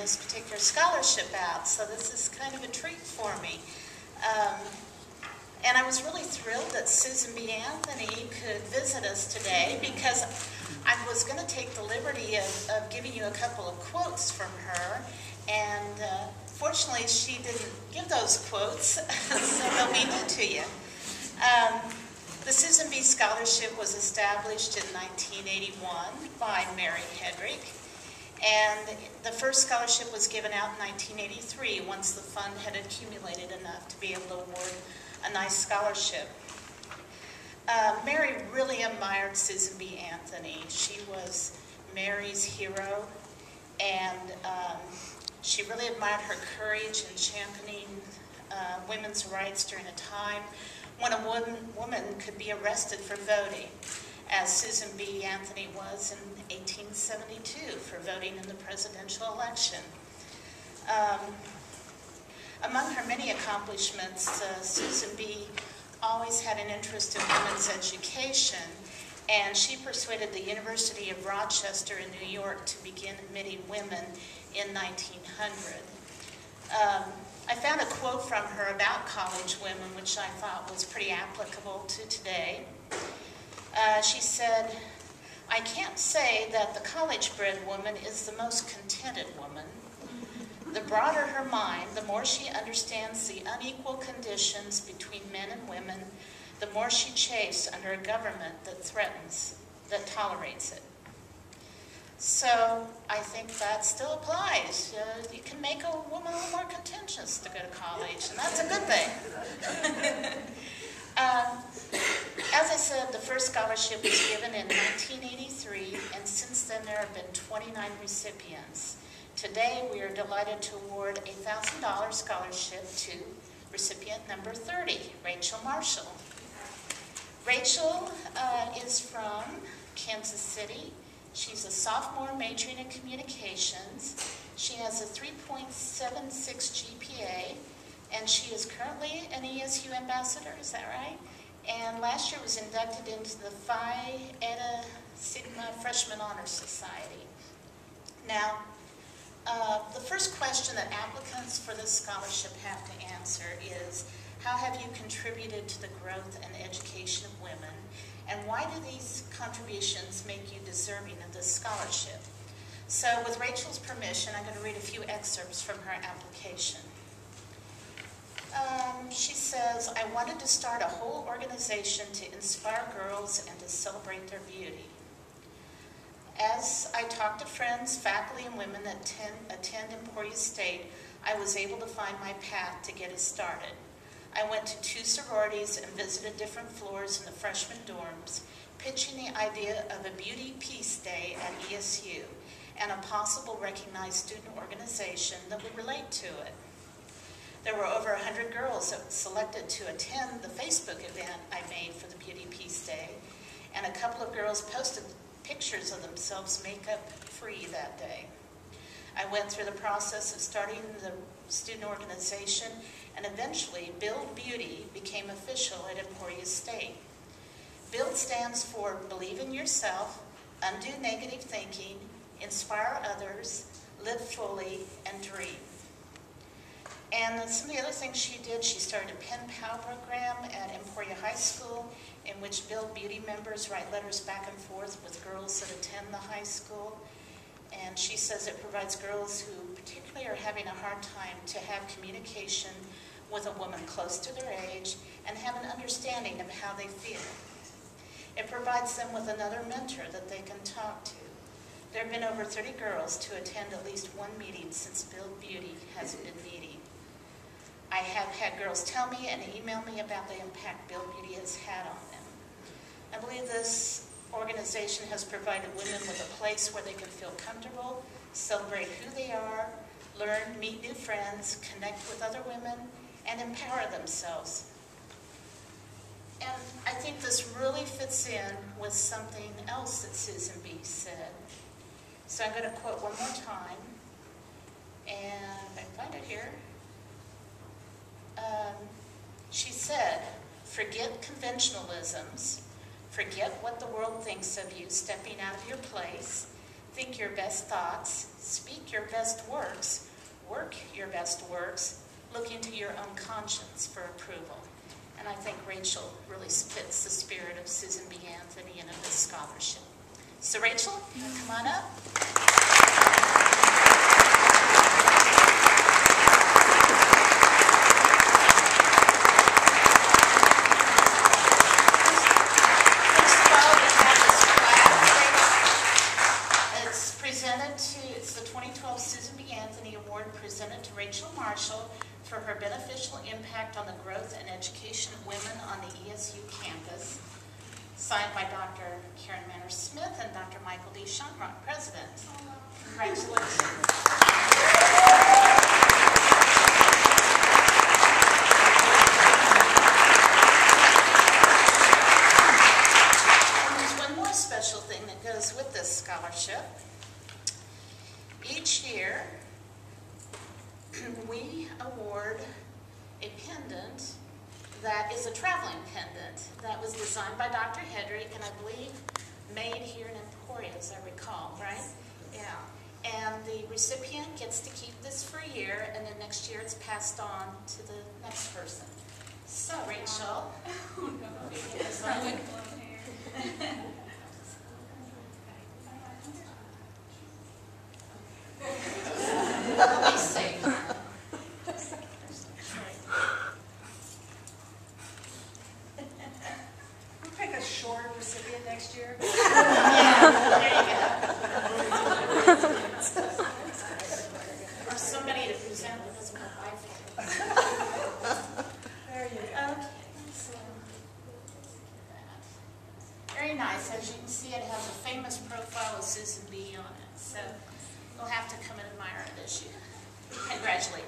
this particular scholarship out, so this is kind of a treat for me. And I was really thrilled that Susan B. Anthony could visit us today, because I was going to take the liberty of giving you a couple of quotes from her, and fortunately she didn't give those quotes, so they'll be new to you. The Susan B. Scholarship was established in 1981 by Mary Hedrick, and the first scholarship was given out in 1983 once the fund had accumulated enough to be able to award a nice scholarship. Mary really admired Susan B. Anthony. She was Mary's hero, and she really admired her courage in championing women's rights during a time when a woman could be arrested for voting, as Susan B. Anthony was in 1872 for voting in the presidential election. Among her many accomplishments, Susan B. always had an interest in women's education, and she persuaded the University of Rochester in New York to begin admitting women in 1900. I found a quote from her about college women, which I thought was pretty applicable to today. She said, "I can't say that the college-bred woman is the most contented woman. The broader her mind, the more she understands the unequal conditions between men and women, the more she chafes under a government that tolerates it." So I think that still applies. You can make a woman a little more contentious to go to college, and that's a good thing. As I said, the first scholarship was given in 1983, and since then there have been 29 recipients. Today we are delighted to award a $1,000 scholarship to recipient number 30, Rachel Marshall. Rachel is from Kansas City. She's a sophomore majoring in communications. She has a 3.76 GPA, and she is currently an ESU ambassador, is that right? And last year was inducted into the Phi Eta Sigma Freshman Honor Society. Now, the first question that applicants for this scholarship have to answer is, how have you contributed to the growth and education of women, and why do these contributions make you deserving of this scholarship? So with Rachel's permission, I'm going to read a few excerpts from her application. She says, "I wanted to start a whole organization to inspire girls and to celebrate their beauty. As I talked to friends, faculty, and women that attend Emporia State, I was able to find my path to get us started. I went to 2 sororities and visited different floors in the freshman dorms, pitching the idea of a beauty peace day at ESU and a possible recognized student organization that would relate to it. There were over 100 girls that selected to attend the Facebook event I made for the Beauty Peace Day, and a couple of girls posted pictures of themselves makeup free that day. I went through the process of starting the student organization, and eventually Build Beauty became official at Emporia State. Build stands for Believe in Yourself, Undo Negative Thinking, Inspire Others, Live Fully, and Dream." And some of the other things she did, she started a pen pal program at Emporia High School, in which Build Beauty members write letters back and forth with girls that attend the high school. And she says it provides girls who particularly are having a hard time to have communication with a woman close to their age and have an understanding of how they feel. It provides them with another mentor that they can talk to. There have been over 30 girls to attend at least one meeting since Build Beauty has been meeting. I have had girls tell me and email me about the impact Build Beauty has had on them. I believe this organization has provided women with a place where they can feel comfortable, celebrate who they are, learn, meet new friends, connect with other women, and empower themselves. And I think this really fits in with something else that Susan B. said. So I'm going to quote one more time, and I find it here. She said, "Forget conventionalisms, forget what the world thinks of you stepping out of your place, think your best thoughts, speak your best works, work your best works, look into your own conscience for approval. And I think Rachel really fits the spirit of Susan B. Anthony and of this scholarship. So Rachel, come on up. It's the 2012 Susan B. Anthony Award presented to Rachel Marshall for her beneficial impact on the growth and education of women on the ESU campus. Signed by Dr. Karen Manner-Smith and Dr. Michael D. Schonrock, President. Congratulations. Special thing that goes with this scholarship. Each year, we award a pendant that is a traveling pendant that was designed by Dr. Hedrick and I believe made here in Emporia, as I recall, right? Yeah. And the recipient gets to keep this for a year, and then next year it's passed on to the next person. So, Rachel. Let me see. We'll pick a short recipient next year. Yeah, there you go. Or somebody to present with us with iPhone. There you go. Okay, so very nice. As you can see, it has a famous profile of Susan B. on it. So we'll have to come and admire it this year. Congratulate